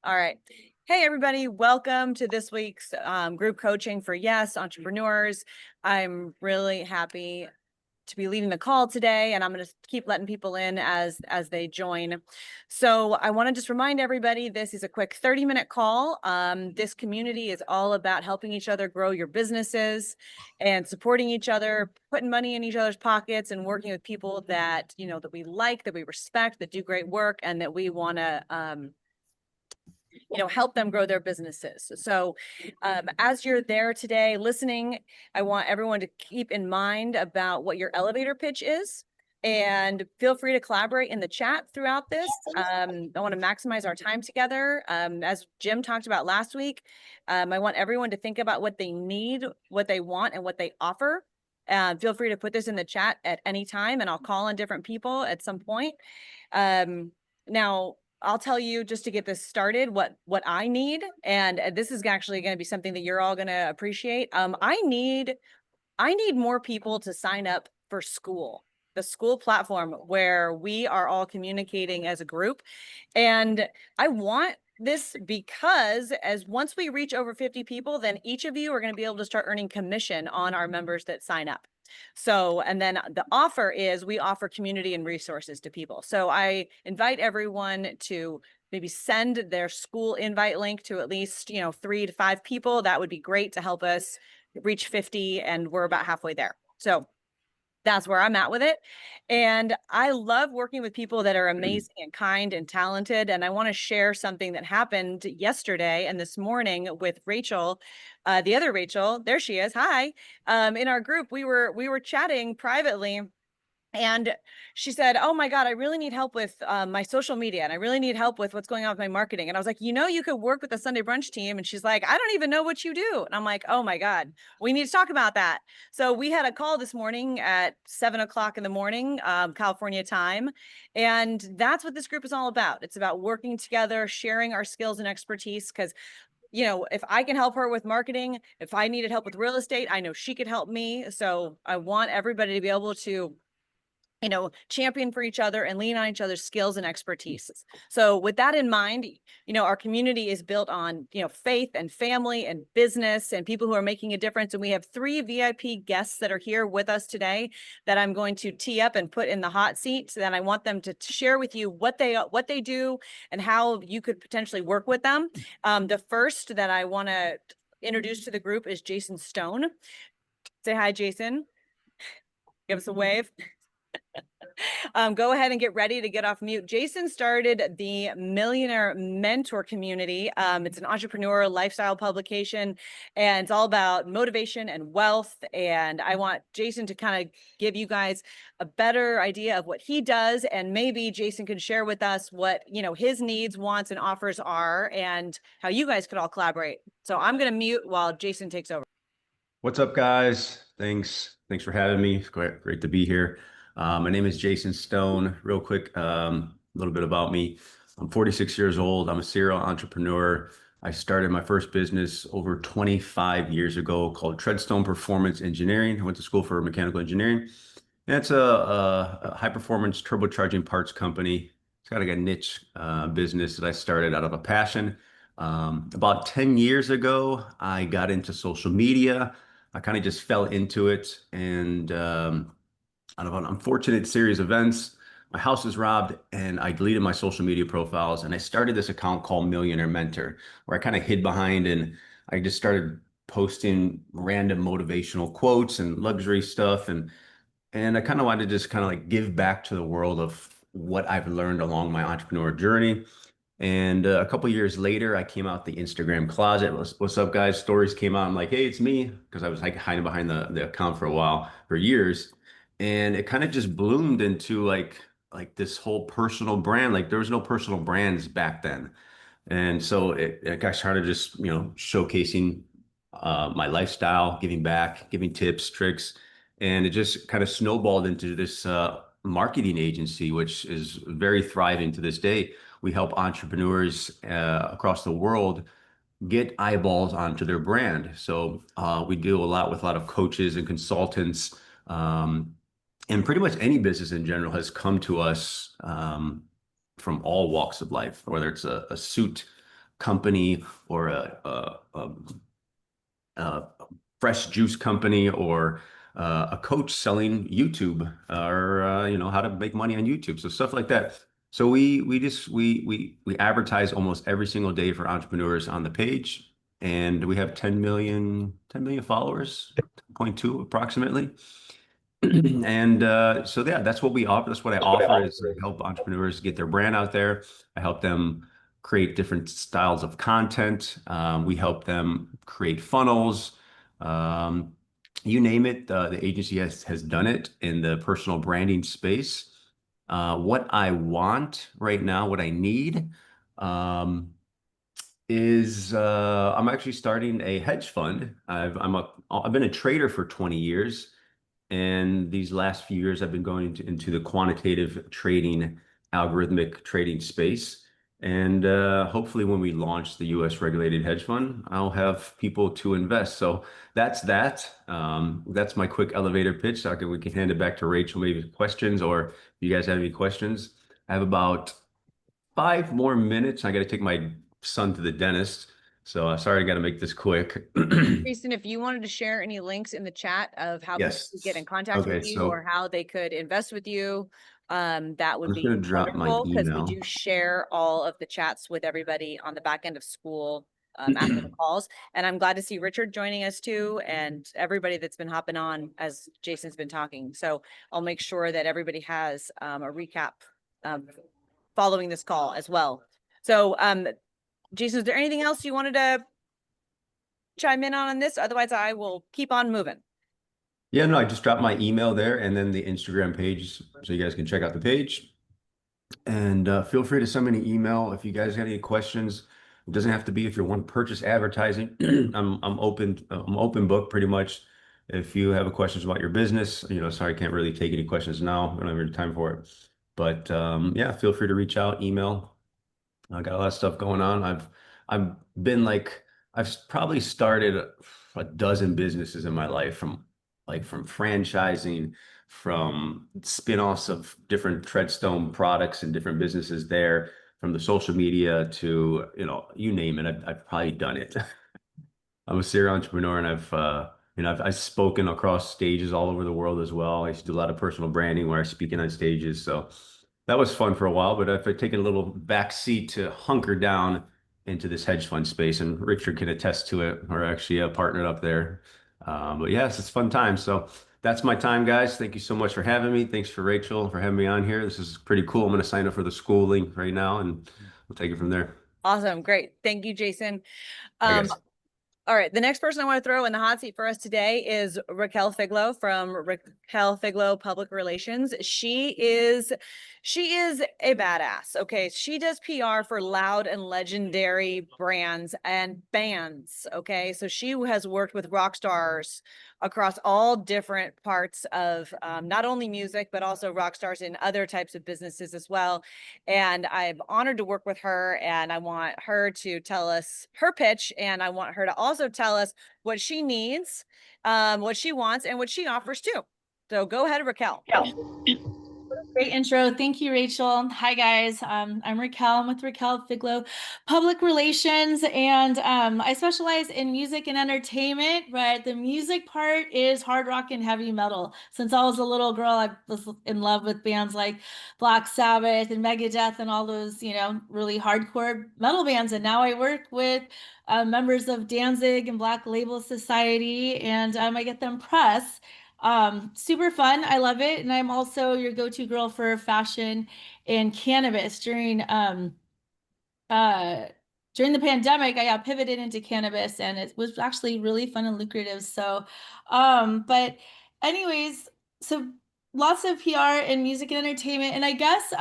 All right. Hey, everybody. Welcome to this week's group coaching for Yes Entrepreneurs. I'm really happy to be leading the call today, and I'm going to keep letting people in as they join. So I want to just remind everybody, this is a quick 30-minute call. This community is all about helping each other grow your businesses and supporting each other, putting money in each other's pockets, and working with people that, that we like, that we respect, that do great work, and that we want to help them grow their businesses. So as you're there today listening, I want everyone to keep in mind about what your elevator pitch is. And feel free to collaborate in the chat throughout this. I want to maximize our time together. As Jim talked about last week, I want everyone to think about what they need, what they want, and what they offer. Feel free to put this in the chat at any time, and I'll call on different people at some point. Now, I'll tell you, just to get this started, what I need, and this is actually going to be something that you're all going to appreciate. I need more people to sign up for School, the School platform where we are all communicating as a group. And I want this because once we reach over 50 people, then each of you are going to be able to start earning commission on our members that sign up. So, and then the offer is we offer community and resources to people. So I invite everyone to maybe send their School invite link to at least, 3 to 5 people. That would be great to help us reach 50, and we're about halfway there. So that's where I'm at with it. And I love working with people that are amazing and kind and talented. And I want to share something that happened yesterday and this morning with Rachel, the other Rachel. There she is. Hi. In our group, we were chatting privately. And she said, "Oh my God, I really need help with my social media, and I really need help with what's going on with my marketing." And I was like, you could work with the Sunday brunch team. And she's like, "I don't even know what you do." And I'm like, "Oh my God, we need to talk about that." So we had a call this morning at 7 o'clock in the morning, California time. And that's what this group is all about. It's about working together, sharing our skills and expertise. Because if I can help her with marketing, if I needed help with real estate, I know she could help me. So I want everybody to be able to champion for each other and lean on each other's skills and expertise. So with that in mind, our community is built on, faith and family and business and people who are making a difference. And we have 3 VIP guests that are here with us today that I'm going to tee up and put in the hot seat. So then I want them to share with you what they do and how you could potentially work with them. The first that I want to introduce to the group is Jason Stone. Say hi, Jason. Give us a wave. Go ahead and get ready to get off mute. Jason started the Millionaire Mentor Community. It's an entrepreneur lifestyle publication, and it's all about motivation and wealth. And I want Jason to kind of give you guys a better idea of what he does. And maybe Jason can share with us what, his needs, wants, and offers are, and how you guys could all collaborate. So I'm going to mute while Jason takes over. What's up, guys? Thanks for having me. It's great to be here. My name is Jason Stone. Real quick, a little bit about me. I'm 46 years old. I'm a serial entrepreneur. I started my first business over 25 years ago called Treadstone Performance Engineering. I went to school for mechanical engineering. And it's a high-performance turbocharging parts company. It's got like a niche business that I started out of a passion. About 10 years ago, I got into social media. I kind of just fell into it, and out of an unfortunate series of events, my house was robbed, and I deleted my social media profiles, and I started this account called Millionaire Mentor, where I kind of hid behind, and I just started posting random motivational quotes and luxury stuff, and I kind of wanted to just kind of like give back to the world of what I've learned along my entrepreneur journey. And a couple years later, I came out the Instagram closet. What's up, guys? Stories came out. I'm like, hey, it's me, because I was like hiding behind the account for a while, for years, and it kind of just bloomed into like this whole personal brand. Like there was no personal brands back then, and so I started just showcasing my lifestyle, giving back, giving tips, tricks, and it just kind of snowballed into this marketing agency, which is very thriving to this day. We help entrepreneurs across the world get eyeballs onto their brand. So we do a lot with a lot of coaches and consultants, and pretty much any business in general has come to us from all walks of life, whether it's a suit company or a fresh juice company or a coach selling YouTube or how to make money on YouTube. So stuff like that. So we advertise almost every single day for entrepreneurs on the page, and we have 10 million followers, 10.2 approximately. And so yeah, that's what we offer. That's what I offer is I help entrepreneurs get their brand out there. I help them create different styles of content. We help them create funnels. Um, you name it, the agency has done it in the personal branding space. What I want right now, what I need, um, is I'm actually starting a hedge fund. I've been a trader for 20 years. And these last few years, I've been going into the quantitative trading, algorithmic trading space. And hopefully when we launch the US regulated hedge fund, I'll have people to invest. So that's that. That's my quick elevator pitch. We can hand it back to Rachel, maybe questions, or if you guys have any questions. I have about 5 more minutes. I got to take my son to the dentist. So sorry, I got to make this quick. Jason, if you wanted to share any links in the chat of how people Yes. could get in contact Okay, with you so or how they could invest with you, that would I'm just be gonna drop my wonderful because we email. do share all of the chats with everybody on the back end of school after the calls. And I'm glad to see Richard joining us too, and everybody that's been hopping on as Jason's been talking. So I'll make sure that everybody has a recap following this call as well. So Jason, is there anything else you wanted to chime in on this? Otherwise, I will keep on moving. Yeah, no, I just dropped my email there and then the Instagram page so you guys can check out the page. And feel free to send me an email if you guys have any questions. It doesn't have to be if you want to purchase advertising. I'm open book pretty much. If you have questions about your business, sorry, I can't really take any questions now. I don't have any time for it. But yeah, feel free to reach out, email. I got a lot of stuff going on. I've been like I've probably started a dozen businesses in my life from franchising, from spin-offs of different Treadstone products and different businesses there, from the social media to, you name it, I've probably done it. I'm a serial entrepreneur and I've spoken across stages all over the world as well. I used to do a lot of personal branding where I speaking on stages. So that was fun for a while, but I've taken a little back seat to hunker down into this hedge fund space, and Richard can attest to it. We're actually partnered up there. But yes, it's fun time. So that's my time, guys. Thank you so much for having me. Thanks for Rachel for having me on here. This is pretty cool. I'm going to sign up for the schooling right now, and we'll take it from there. Awesome. Great. Thank you, Jason. I guess. All right. The next person I want to throw in the hot seat for us today is Raquel Figlo from Raquel Figlo Public Relations. She is a badass. Okay. She does PR for loud and legendary brands and bands. Okay. So she has worked with rock stars across all different parts of not only music, but also rock stars in other types of businesses as well. And I'm honored to work with her, and I want her to tell us her pitch, and I want her to also tell us what she needs, what she wants, and what she offers too. So go ahead, Raquel. Great intro. Thank you, Rachel. Hi, guys. I'm Raquel. I'm with Raquel Figlo Public Relations, and I specialize in music and entertainment, but the music part is hard rock and heavy metal. Since I was a little girl, I was in love with bands like Black Sabbath and Megadeth and all those, really hardcore metal bands. And now I work with members of Danzig and Black Label Society, and I get them press. Super fun. I love it. And I'm also your go-to girl for fashion and cannabis during the pandemic. I got pivoted into cannabis, and it was actually really fun and lucrative. So, but anyways, so lots of PR and music and entertainment. And I guess,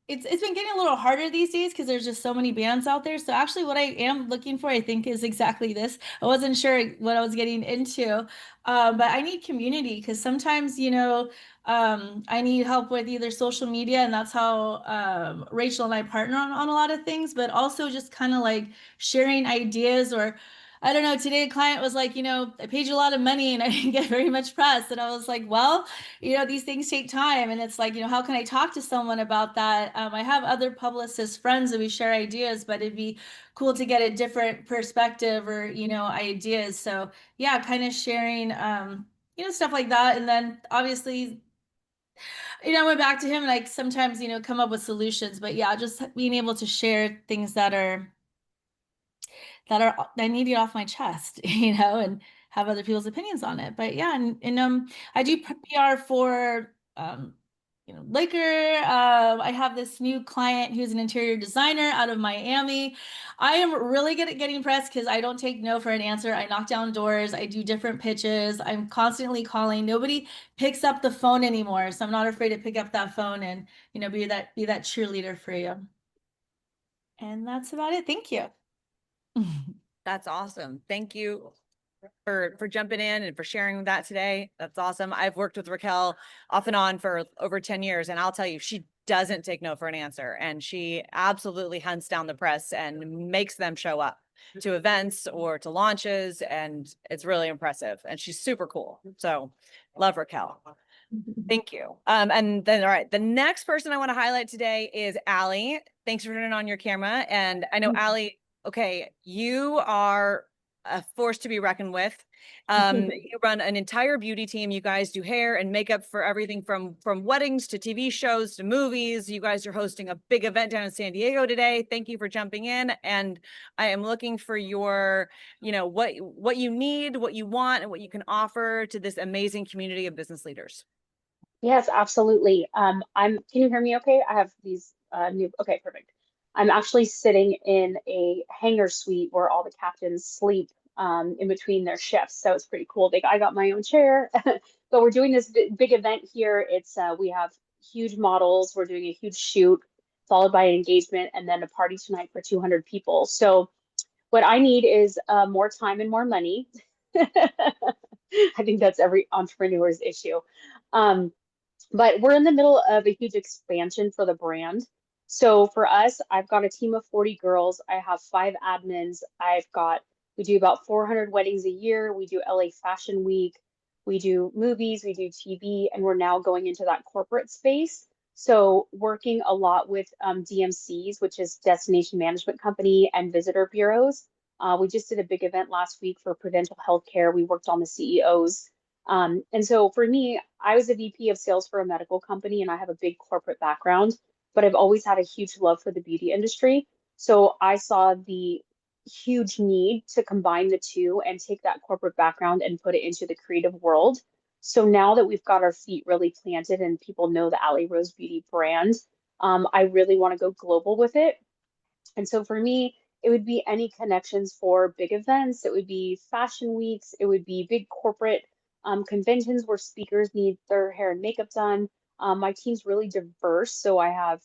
it's been getting a little harder these days because there's just so many bands out there. So actually what I am looking for, I think, is exactly this. I wasn't sure what I was getting into, but I need community because sometimes, I need help with either social media, and that's how Rachel and I partner on a lot of things, but also just kind of like sharing ideas or I don't know, today a client was like, I paid you a lot of money and I didn't get very much press. And I was like, well, these things take time. And it's like, how can I talk to someone about that? I have other publicist friends and we share ideas, but it'd be cool to get a different perspective or, ideas. So yeah, kind of sharing, stuff like that. And then obviously, I went back to him and like sometimes, come up with solutions, but yeah, just being able to share things I need to get off my chest, and have other people's opinions on it. But yeah, and I do PR for liquor. I have this new client who's an interior designer out of Miami. I am really good at getting press because I don't take no for an answer. I knock down doors. I do different pitches. I'm constantly calling. Nobody picks up the phone anymore, so I'm not afraid to pick up that phone and be that cheerleader for you. And that's about it. Thank you. That's awesome. Thank you for jumping in and for sharing that today. That's awesome. I've worked with Raquel off and on for over 10 years, and I'll tell you, she doesn't take no for an answer, and she absolutely hunts down the press and makes them show up to events or to launches, and it's really impressive, and she's super cool. So love Raquel. Thank you. And then, all right, the next person I want to highlight today is Aly. Thanks for turning on your camera. And I know Aly, okay, you are a force to be reckoned with. You run an entire beauty team. You guys do hair and makeup for everything from weddings to TV shows to movies. You guys are hosting a big event down in San Diego today. Thank you for jumping in. And I am looking for your, what you need, what you want, and what you can offer to this amazing community of business leaders. Yes, absolutely. Can you hear me okay? I have these okay, perfect. I'm actually sitting in a hangar suite where all the captains sleep in between their shifts. So it's pretty cool. I got my own chair, but we're doing this big event here. It's we have huge models. We're doing a huge shoot followed by an engagement and then a party tonight for 200 people. So what I need is more time and more money. I think that's every entrepreneur's issue. But we're in the middle of a huge expansion for the brand. So for us, I've got a team of 40 girls. I have 5 admins. We do about 400 weddings a year. We do LA Fashion Week. We do movies, we do TV, and we're now going into that corporate space. So working a lot with DMCs, which is Destination Management Company, and visitor bureaus. We just did a big event last week for Prudential Healthcare. We worked on the CEOs. And so for me, I was a VP of sales for a medical company and I have a big corporate background, but I've always had a huge love for the beauty industry. So I saw the huge need to combine the two and take that corporate background and put it into the creative world. So now that we've got our feet really planted and people know the AlyRose Beauty brand, I really want to go global with it. And so for me, it would be any connections for big events. It would be fashion weeks. It would be big corporate conventions where speakers need their hair and makeup done. My team's really diverse. So I have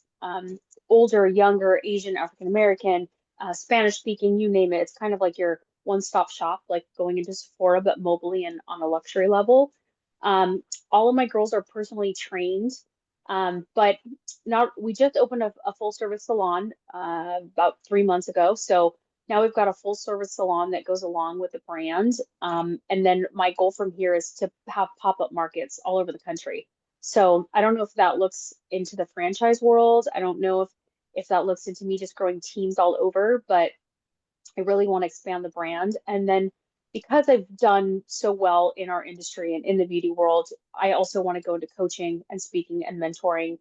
older, younger, Asian, African American, Spanish speaking, you name it. It's kind of like your one-stop shop, like going into Sephora, but mobily and on a luxury level. All of my girls are personally trained. But we just opened a full service salon about 3 months ago. So now we've got a full service salon that goes along with the brand. And then my goal from here is to have pop-up markets all over the country. So I don't know if that looks into the franchise world. I don't know if that looks into me just growing teams all over, but I really want to expand the brand. And then because I've done so well in our industry and in the beauty world, I also want to go into coaching and speaking and mentoring,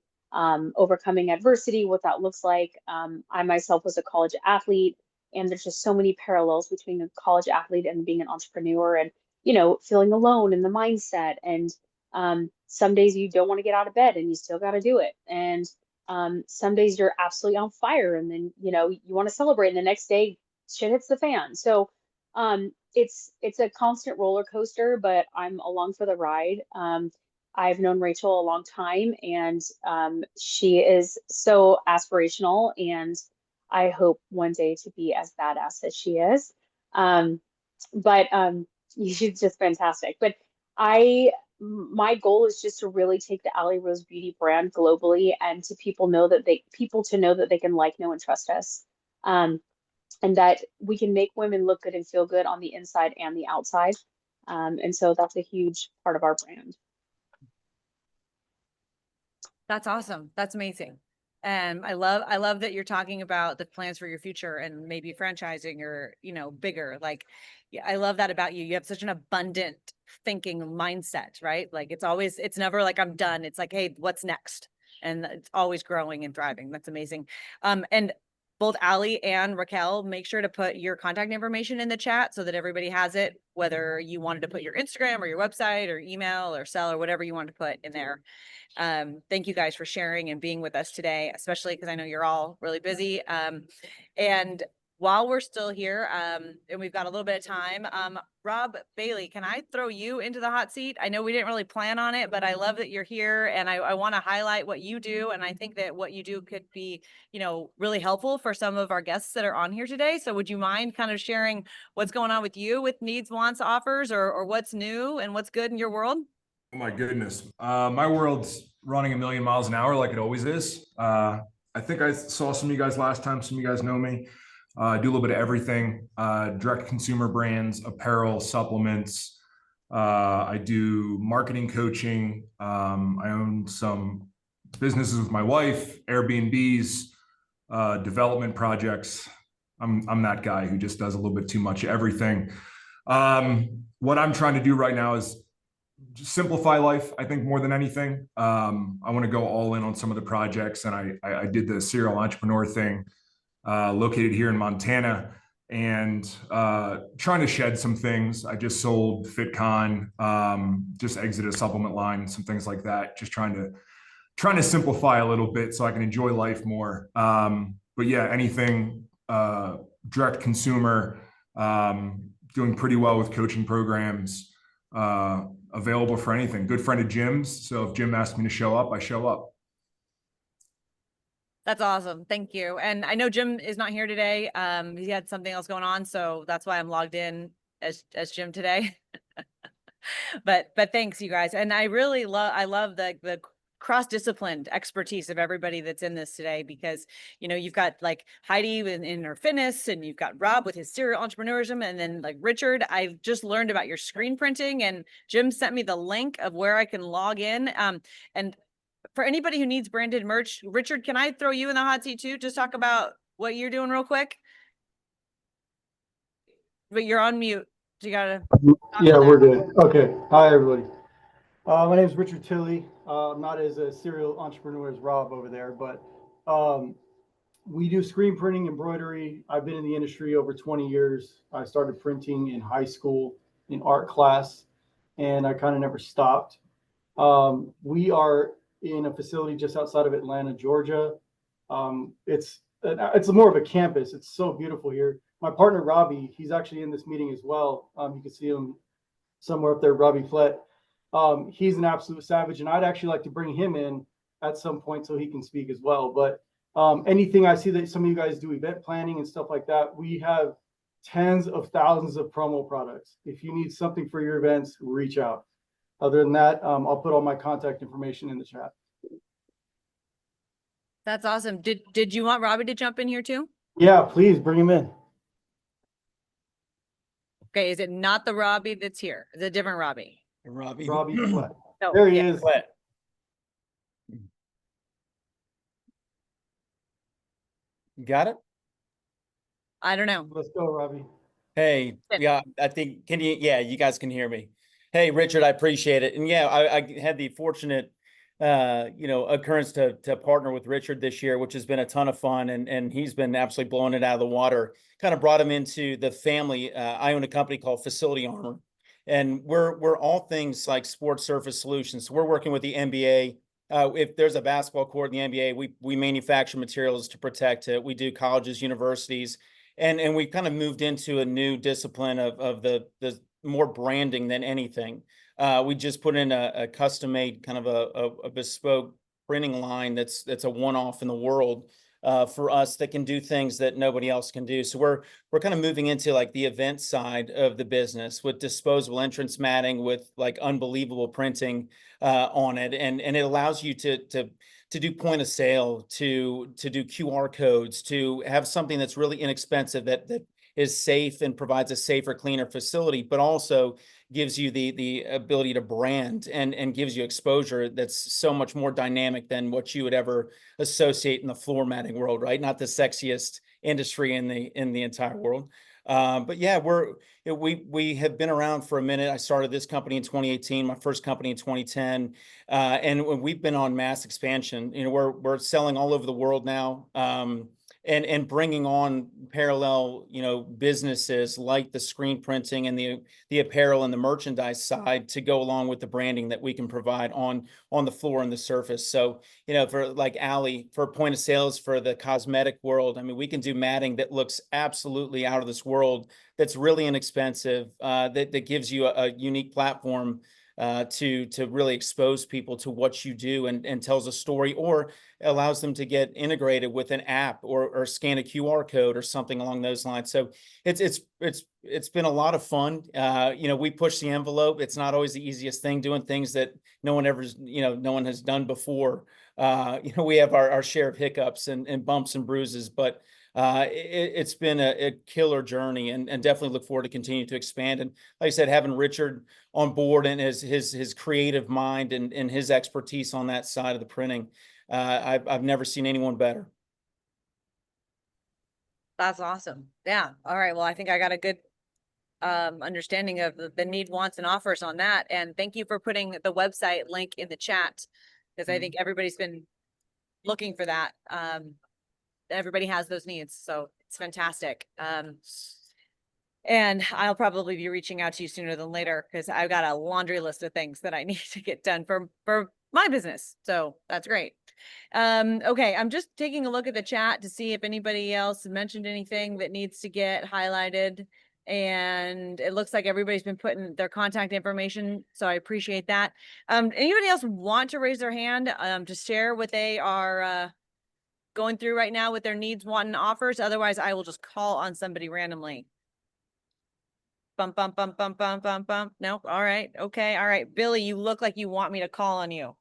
overcoming adversity, what that looks like. I myself was a college athlete, and there's just so many parallels between a college athlete and being an entrepreneur and, feeling alone in the mindset. And some days you don't want to get out of bed and you still got to do it. And some days you're absolutely on fire and then, you want to celebrate and the next day shit hits the fan. So it's a constant roller coaster, but I'm along for the ride. I've known Rachel a long time and she is so aspirational and I hope one day to be as badass as she is. But she's just fantastic. But my goal is just to really take the AlyRose Beauty brand globally and to people to know that they can like, know, and trust us. and that we can make women look good and feel good on the inside and the outside. And so that's a huge part of our brand. That's awesome. That's amazing. And I love that you're talking about the plans for your future and maybe franchising or, you know, bigger. Like, yeah, I love that about you. You have such an abundant thinking mindset, right? Like it's never like I'm done. It's like, hey, what's next? And it's always growing and thriving. That's amazing. And both Aly and Raquel, make sure to put your contact information in the chat so that everybody has it, whether you wanted to put your Instagram or your website or email or cell or whatever you want to put in there. Thank you guys for sharing and being with us today, especially because I know you're all really busy. And while we're still here, and we've got a little bit of time, Rob Bailey, can I throw you into the hot seat? I know we didn't really plan on it, but I love that you're here and I want to highlight what you do. And I think that what you do could be, you know, really helpful for some of our guests that are on here today. So would you mind kind of sharing what's going on with you with needs, wants, offers, or what's new and what's good in your world? Oh my goodness. My world's running a million miles an hour like it always is. I think I saw some of you guys last time. Some of you guys know me. I do a little bit of everything, direct consumer brands, apparel, supplements. I do marketing coaching. I own some businesses with my wife, Airbnbs, development projects. I'm that guy who just does a little bit too much of everything. What I'm trying to do right now is just simplify life, I think, more than anything. I want to go all in on some of the projects, and I did the serial entrepreneur thing, located here in Montana, and trying to shed some things. I just sold FitCon, just exited a supplement line, some things like that. Just trying to simplify a little bit so I can enjoy life more. But yeah, anything direct consumer, doing pretty well with coaching programs. Available for anything. Good friend of Jim's. So if Jim asks me to show up, I show up. That's awesome. Thank you. And I know Jim is not here today. He had something else going on, so that's why I'm logged in as Jim today. but thanks, you guys. And I really love the cross-disciplined expertise of everybody that's in this today, because, you know, you've got like Heidi in her fitness, and you've got Rob with his serial entrepreneurism, and then like Richard, I've just learned about your screen printing, and Jim sent me the link of where I can log in. And for anybody who needs branded merch, Richard, can I throw you in the hot seat too? Just talk about what you're doing real quick. But you're on mute. So you gotta. Yeah, we're good. Okay. Hi, everybody. My name is Richard Tilley. I'm not as a serial entrepreneur as Rob over there, but we do screen printing, embroidery. I've been in the industry over 20 years. I started printing in high school in art class, and I kind of never stopped. We are in a facility just outside of Atlanta, Georgia. It's more of a campus. It's so beautiful here. My partner, Robbie, he's actually in this meeting as well. You can see him somewhere up there, Robbie Flett. He's an absolute savage, and I'd actually like to bring him in at some point so he can speak as well. But anything I see that some of you guys do event planning and stuff like that, we have tens of thousands of promo products. If you need something for your events, reach out. Other than that, I'll put all my contact information in the chat. That's awesome. Did you want Robbie to jump in here too? Yeah, please bring him in. Okay, is it not the Robbie that's here? Is it a different Robbie? Robbie Flett. No, There he yeah. is. Got it? I don't know. Let's go, Robbie. Hey, yeah, I think, you guys can hear me. Hey, Richard, I appreciate it. And yeah, I had the fortunate, occurrence to partner with Richard this year, which has been a ton of fun. And he's been absolutely blowing it out of the water. Kind of brought him into the family. I own a company called Facility Armor, and we're all things like sports surface solutions. So we're working with the NBA. If there's a basketball court in the NBA, we manufacture materials to protect it. We do colleges, universities, and we've kind of moved into a new discipline of the more branding than anything. We just put in a custom made kind of a bespoke printing line that's a one-off in the world for us that can do things that nobody else can do. So we're kind of moving into like the event side of the business with disposable entrance matting with like unbelievable printing on it, and it allows you to to do point of sale, to do QR codes, to have something that's really inexpensive that is safe and provides a safer, cleaner facility, but also gives you the ability to brand and gives you exposure that's so much more dynamic than what you would ever associate in the floor matting world, right? Not the sexiest industry in the entire world. But yeah, we have been around for a minute. I started this company in 2018, my first company in 2010, and we've been on mass expansion. You know, we're selling all over the world now, and bringing on parallel, you know, businesses like the screen printing and the apparel and the merchandise side to go along with the branding that we can provide on the floor and the surface. So, you know, for like Aly, for point of sales for the cosmetic world, I mean, we can do matting that looks absolutely out of this world, that's really inexpensive, that gives you a unique platform to really expose people to what you do and tells a story, or allows them to get integrated with an app or scan a QR code or something along those lines. So it's been a lot of fun. You know, we push the envelope. It's not always the easiest thing, doing things that no one has done before. You know, we have our share of hiccups and bumps and bruises, but it's been a killer journey, and definitely look forward to continue to expand. And like I said, having Richard on board and his creative mind and his expertise on that side of the printing, I've never seen anyone better. That's awesome. Yeah. All right. Well, I think I got a good understanding of the need, wants, and offers on that. And thank you for putting the website link in the chat, because I think everybody's been looking for that. Everybody has those needs, so it's fantastic. And I'll probably be reaching out to you sooner than later, because I've got a laundry list of things that I need to get done for my business. So that's great. Okay, I'm just taking a look at the chat to see if anybody else mentioned anything that needs to get highlighted. And it looks like everybody's been putting their contact information, so I appreciate that. Anybody else want to raise their hand to share what they are going through right now with their needs, want, and offers? Otherwise, I will just call on somebody randomly. Bump, bump, bump, bump, bump, bump, bump. Nope. All right. Okay. All right. Billy, you look like you want me to call on you.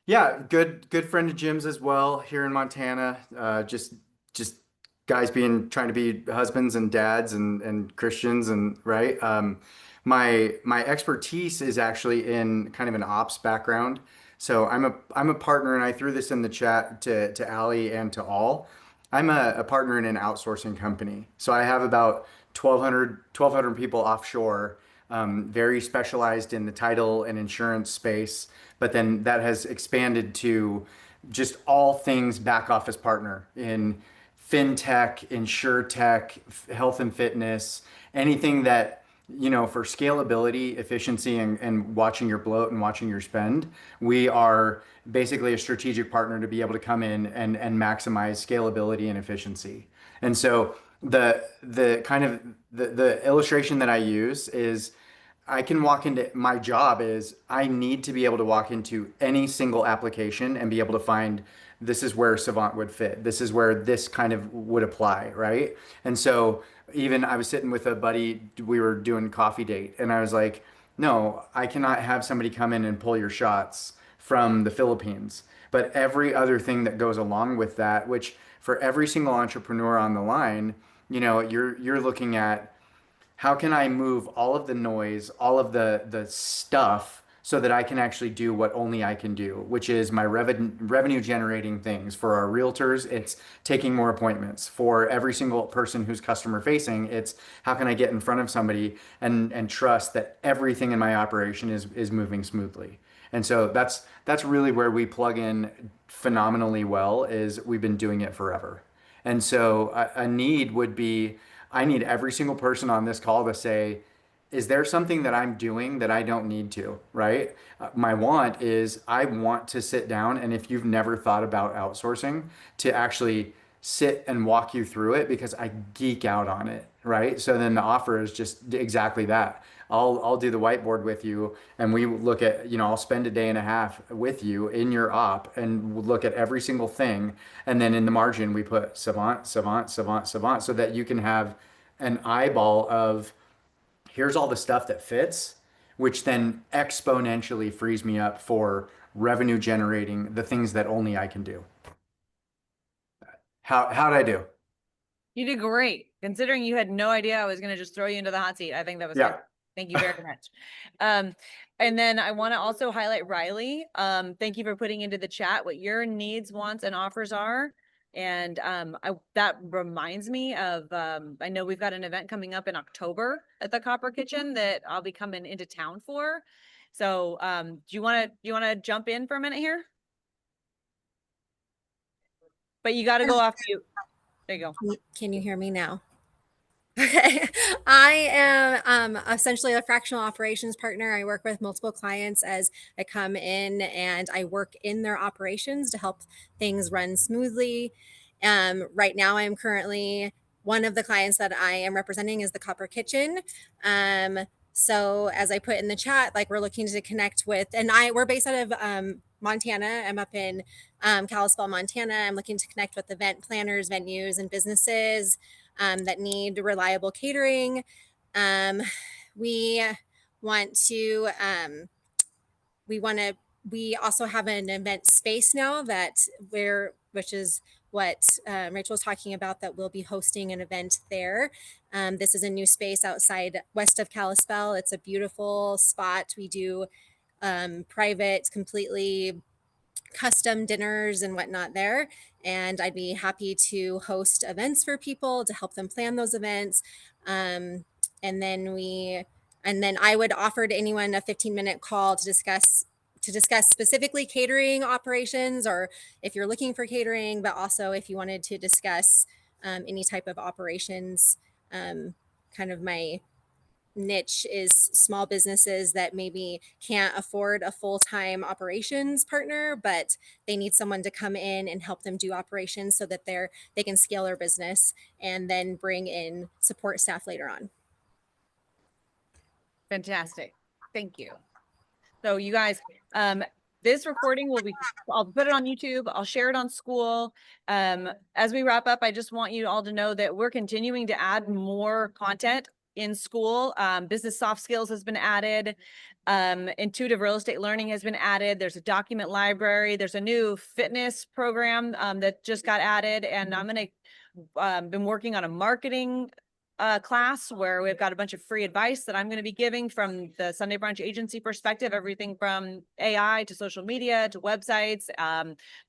Yeah, good friend of Jim's as well here in Montana. Just guys trying to be husbands and dads and Christians, and right. My expertise is actually in kind of an ops background. So I'm a partner, and I threw this in the chat to Aly and to all. I'm a partner in an outsourcing company. So I have about 1,200 people offshore, very specialized in the title and insurance space. But then that has expanded to just all things back office partner in fintech, insurtech, health and fitness, anything that, you know, for scalability, efficiency, and watching your bloat and watching your spend. We are basically a strategic partner to be able to come in and maximize scalability and efficiency. And so the kind of the illustration that I use is, I can walk into, my job is, I need to be able to walk into any single application and be able to find, this is where Savant would fit. This is where this kind of would apply, right? And so even I was sitting with a buddy, we were doing coffee date, and I was like, no, I cannot have somebody come in and pull your shots from the Philippines. But every other thing that goes along with that, which for every single entrepreneur on the line, you know, you're looking at, how can I move all of the noise, all of the stuff, so that I can actually do what only I can do, which is my revenue generating things. For our realtors, it's taking more appointments. For every single person who's customer facing, it's how can I get in front of somebody and trust that everything in my operation is moving smoothly. And so that's really where we plug in phenomenally well, is we've been doing it forever. And so a need would be, I need every single person on this call to say, is there something that I'm doing that I don't need to, right? My want is, I want to sit down, and if you've never thought about outsourcing, to actually sit and walk you through it, because I geek out on it, right? So then the offer is just exactly that. I'll do the whiteboard with you, and we look at, you know, I'll spend a day and a half with you in your op, and we'll look at every single thing. And then in the margin, we put Savant, Savant, Savant, Savant, so that you can have an eyeball of, here's all the stuff that fits. which then exponentially frees me up for revenue generating, the things that only I can do. How'd I do? You did great, considering you had no idea I was going to just throw you into the hot seat. I think that was Yeah. good. Thank you very much. And then I want to also highlight Riley. Thank you for putting into the chat what your needs, wants, and offers are. And that reminds me of, I know we've got an event coming up in October at the Copper Kitchen that I'll be coming into town for. So do you want to jump in for a minute here? But you got to go off mute. There you go. Can you hear me now? Okay. I am essentially a fractional operations partner. I work with multiple clients as I come in and I work in their operations to help things run smoothly. Right now, I'm currently one of the clients that I am representing is the Copper Kitchen. So as I put in the chat, like we're looking to connect with, and we're based out of Montana. I'm up in Kalispell, Montana. I'm looking to connect with event planners, venues, and businesses that need reliable catering. We also have an event space now which is what Rachel was talking about, that we'll be hosting an event there. This is a new space west of Kalispell. It's a beautiful spot. We do private, completely custom dinners and whatnot there. And I'd be happy to host events for people to help them plan those events. And then I would offer to anyone a 15-minute call to discuss specifically catering operations, or if you're looking for catering, but also if you wanted to discuss any type of operations. Kind of my niche is small businesses that maybe can't afford a full-time operations partner, but they need someone to come in and help them do operations so that they can scale their business and then bring in support staff later on. Fantastic. Thank you. So you guys, this recording I'll put it on YouTube. I'll share it on school. As we wrap up, I just want you all to know that we're continuing to add more content in school. Business soft skills has been added. Intuitive real estate learning has been added. There's a document library. There's a new fitness program that just got added. And I'm going to been working on a marketing class where we've got a bunch of free advice that I'm going to be giving from the Sunday Brunch agency perspective, everything from AI to social media to websites,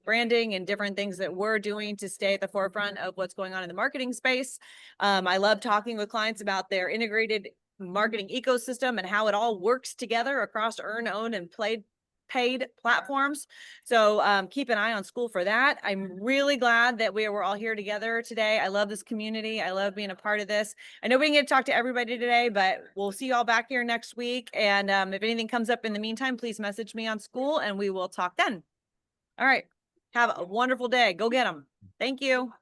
branding, and different things that we're doing to stay at the forefront of what's going on in the marketing space. I love talking with clients about their integrated marketing ecosystem and how it all works together across earn, own, and paid platforms. So keep an eye on school for that. I'm really glad that we're all here together today. I love this community. I love being a part of this. I know we can get to talk to everybody today, but we'll see you all back here next week. And if anything comes up in the meantime, please message me on school and we will talk then. All right. Have a wonderful day. Go get them. Thank you.